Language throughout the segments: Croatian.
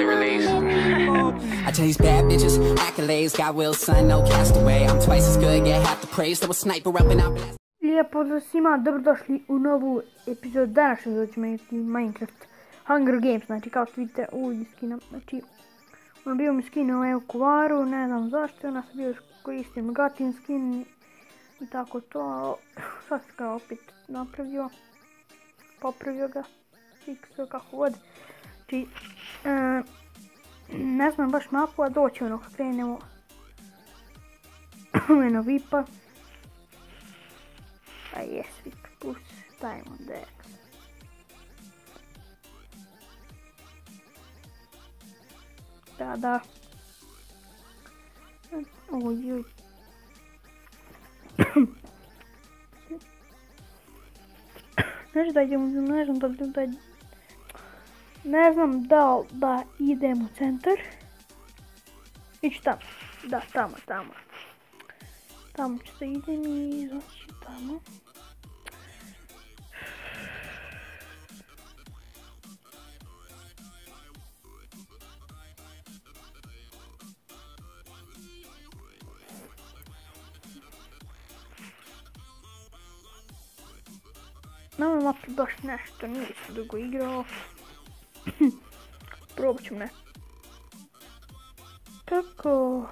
the release. I chase bad bitches, accolades, got Will son, no castaway. I'm twice as good, get half the praise, so a sniper up and out. Lijep pozdrav svima, dobrodošli u novu epizodu. Današnju video ćemo imati Minecraft Hunger Games, znači kao što vidite ovdje skinem, znači bio mi skin ovaj u kuvaru, ne znam zašto, ona sam bio koristim Gatin skin i tako to, sad sam ga opet napravio, popravio ga, fiksio kako god, znači ne znam baš mapu, a doći ono kad krenemo eno vipa. A jes, VIP plus Diamond X. Da. Ojoj. Znači da idemo, ne znam da idem u centar. Ići tamo. Da, tamo. Tamo ću da idem i znači tamo. Na ovoj mapi baš nešto nisam dugo igrao. Probat ću ne. Kako?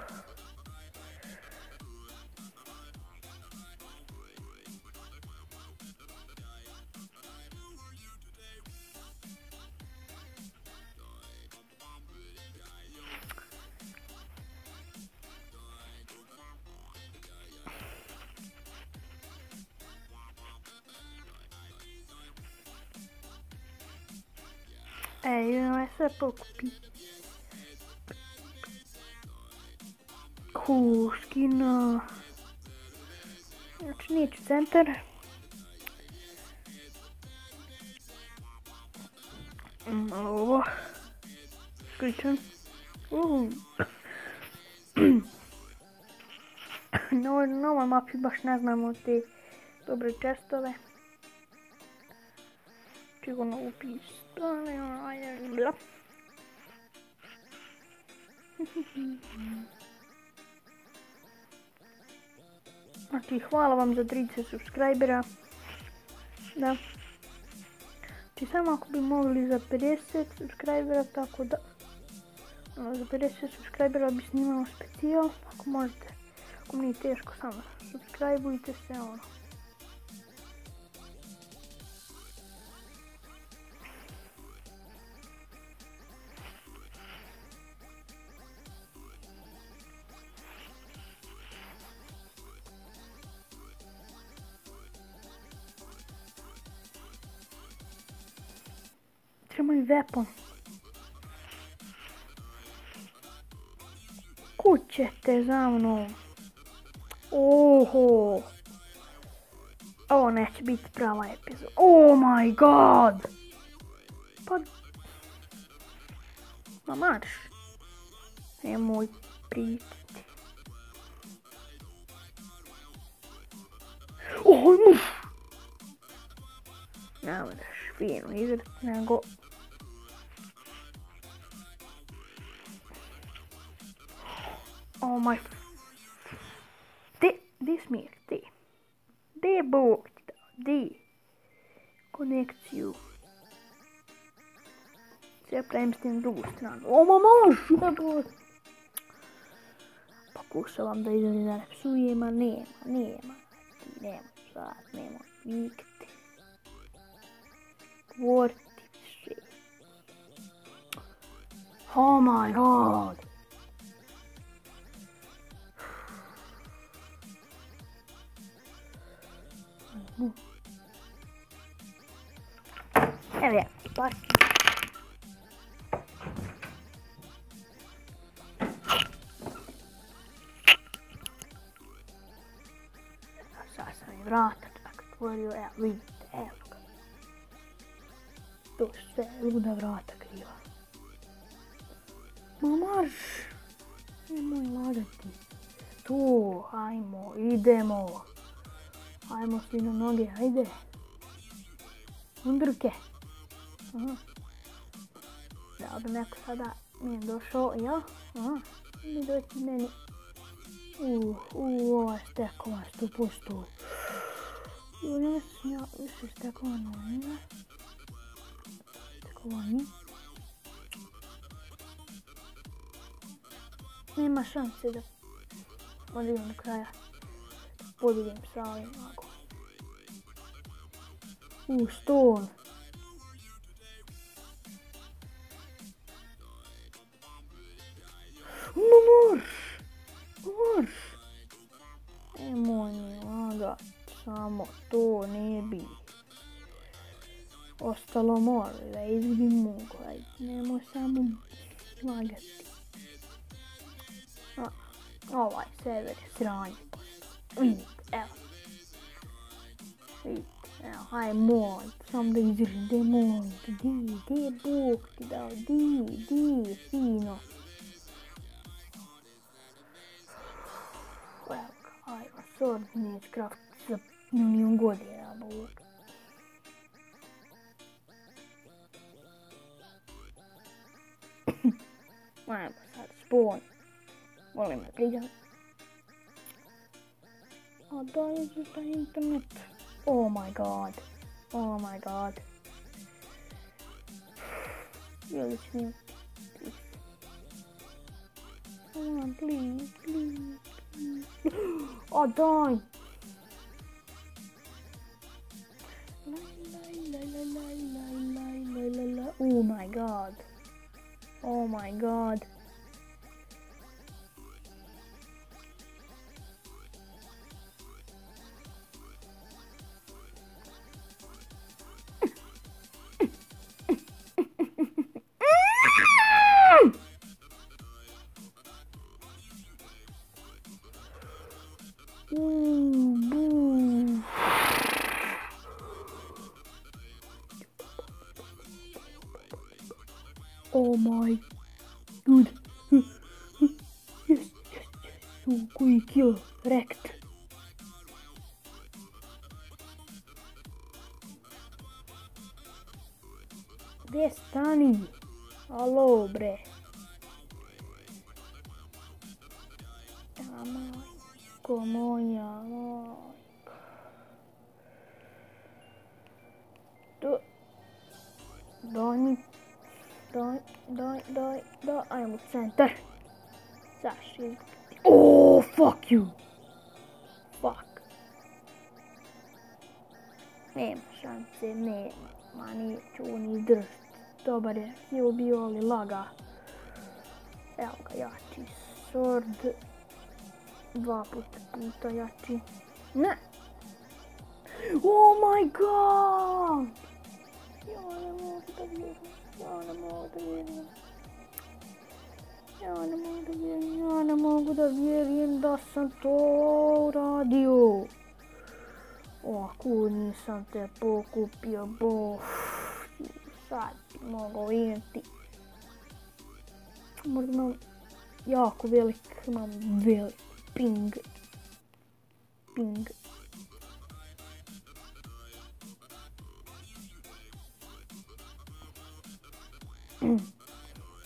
Idemo je sve pokupiti. Skina. Znači neću centar. Malo ovo. Skričem. Na ovoj mapi baš ne znamo te dobre čestove. Sigurno upistane, bla. Znači, hvala vam za 30 subscribera. Da. Znači, samo ako bi mogli za 50 subscribera, tako da. Za 50 subscribera bi snimao specijal. Ako možete, ako mi nije teško, samo subscribeujte se, ono. Treba i weapon. Kućete za mnom. Oho. Ovo neće biti prava epizoda. Oh my god. Pa. Ma marš. Nemoj prititi. Oh, muf. Ne moraš fino igrati, nego oh my. Di smir, di. Di bog ti dao, di. Konekciju. Sve pravim s tim drugu stranu. O mama, što? Pokušavam da izgleda da ne psujem, a nema. Sad, nema vikti. Govoriti više. Oh my god. Evo je, baš. Sad sam je vrata tako otvorio, evo vidite, evo ga. To su sve luda vrata kriva. Ma marš! Nemoj lagati. Tu, hajmo, idemo. Hajmo svi na noge, ajde. Undrke. Da bi neko sada Nije došao, ja? Aha, mi doći meni. Ovaj stekovan 100%. Ne sam ja više stekovan, nije. Stekovani. Nema šanse da odigam do kraja. Podijem sa ovim magom. Stol. Marš! Nemoj mi lagat, samo to ne bi. Ostalo mora da izgubim mogu, ajde, nemoj samo lagati. Ovaj server je sranje postao. Vidite, evo. Vidite, evo, hajde mod, samo da izdržim, gdje je mod, gdje je Bog ti dao, gdje, fino. Evo ga, hajde, sword neće craft za milion godina, Bog. Ajmo sad, spawn. Molim me, gledam. A da je za taj internet. Oh my god. Oh my god. Jeli snimati? Come on, please, please, please. A daj! Oh my god. Oh my god. Oh my god. Yes. So quick kill. Wrecked. Gdje stani? Alo bre. Majko moja, majko. Daj, ajmo centar. Zaši. Oh, fuck you. Fuck. Nema šanse, nema. Ma neću on izdržati. Dobar je heal bio, ali laga. Evo ga, jači sword. 2 puta jači. Ne! Oh my god! Ja ne mogu da vjerujem. Ja ne mogu da vjerujem da sam to uradio. Ako nisam te pokupio, sad bi mogao imati. Možda imam jako velik, ping.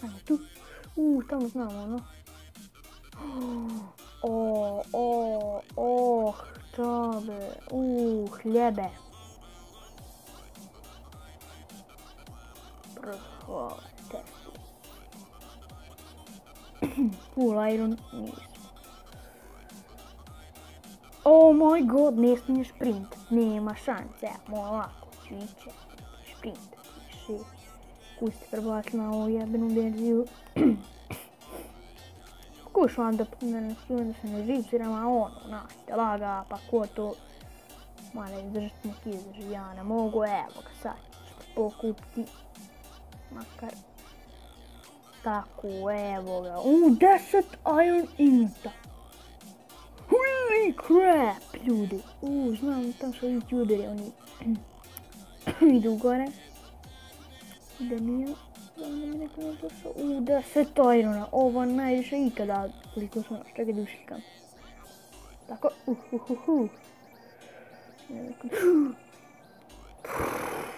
Ajmo tu. Tamo znamo ono. Čabe. Hljebe. Prvo, Tesla. Full iron nismo. Oh my god, ne smiješ sprint. Nema šanse. Moj lako ću ići. Sprint. Kuj ste prebacili na ovu jebenu verziju. Pokušavam da se ne živciram, a ono, našte, laga, pa ko to mora izdržati neki izdrži, ja ne mogu, evo ga sad ćete pokupiti, makar tako, evo ga, 10 iron inta. Holy crap, ljudi, znam tam su ovi juderi, oni idu gore, da nije. Znam da mi neko nije došao. 10 irona. Ovo najviše ikada. Koliko smo još. Čekaj da ušikam. Tako.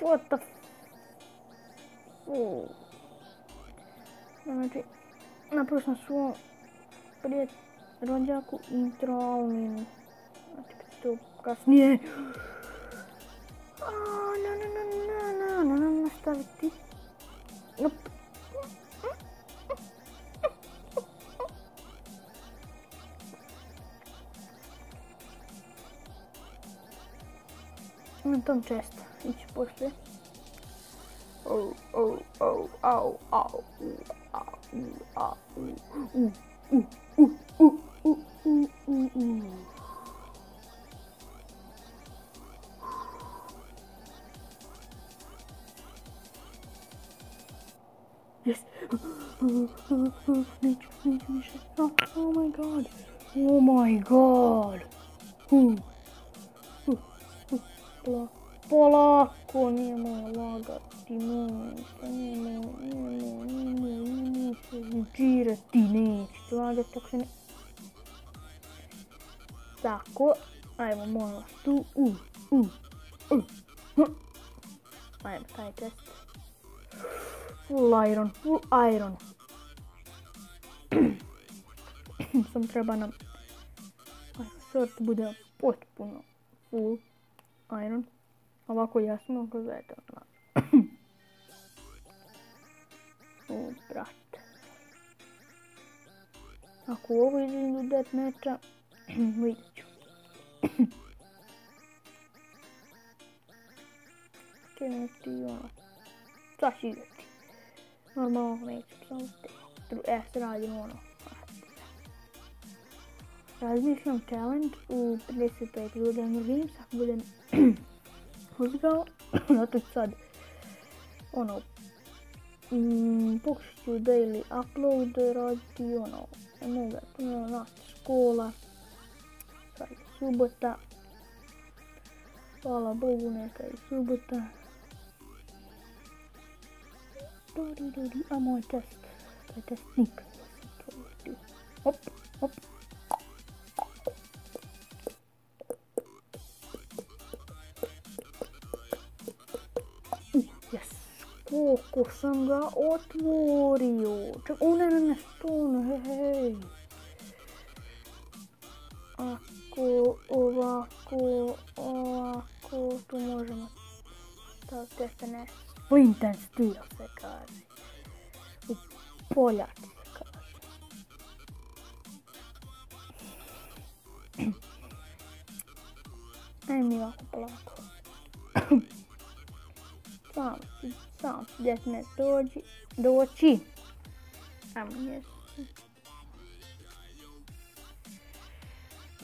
What the f... Znači, napravo sam svom rođaku intro Alminu. Znači, to kasnije. Nastaviti. Op. Na tom često ići poslije. Yes. Neću više. Oh my god. Oh my god. Polako, nemoj lagati, nemoj se žirati, nećete lagati, tako se ne... Tako, ajmo, molim vas, tu, ajmo, taj test. Full iron. Sam treba nam, sort bude potpuno full iron. Ovako jasno, gledajte ono. O, brate. Ako ovo izvijem do deathmatcha, vidjet ću. Čemu ti ono? Šta će igrati? Normalno neću, samo se radim ono. Razmišljam challenge u 55 ljudi Hunger Games, ako budem uzgao, zato ću sad ono pokušat ću daily upload raditi ono, ne mogu naći škola, sad je subota, hvala Bogu neka je subota. A moj test, taj test nikad nisam to ustio. Hop. Koliko sam ga otvorio. Ne, stone, hej. Ovako, tu možemo staviti SNS. Flint and Steel se kaže. U poljaci se kaže. Ajde mi ovako polako. Sam deathmatch doći. Ajmo jesi.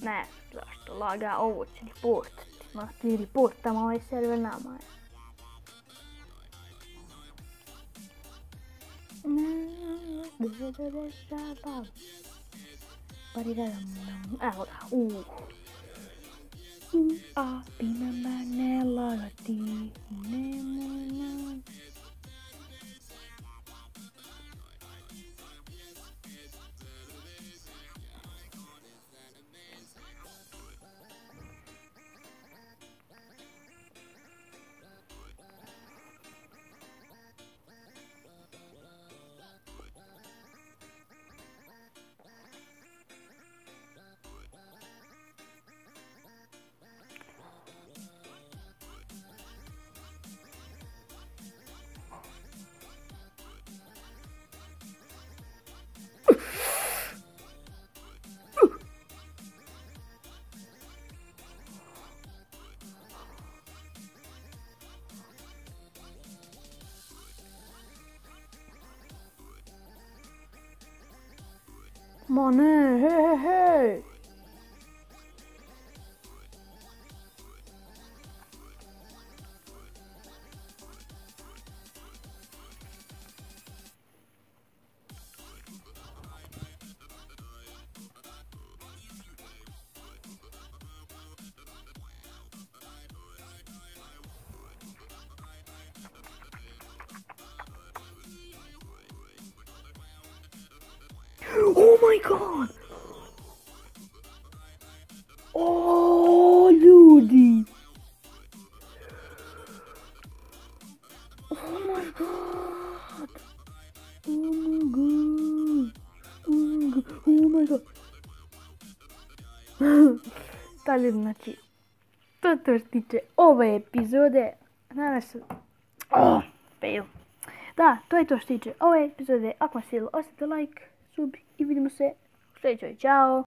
Ne, zašto laga, ovo će reportati. Ma ti reportama ovaj server nama je. Evo ga, a pinama ne lagati, nemoj nam. Ma ne, hej. Oh my god! Oh, ljudi! Oh my god! Oh my god! Da, ljudi, znači, to je to što tiče ove epizode. Nadam se... fail. Da, to je to što tiče ove epizode. Ako vam se svidjelo, ostavite like, sub i vidimo se u sljedećoj. Ćao!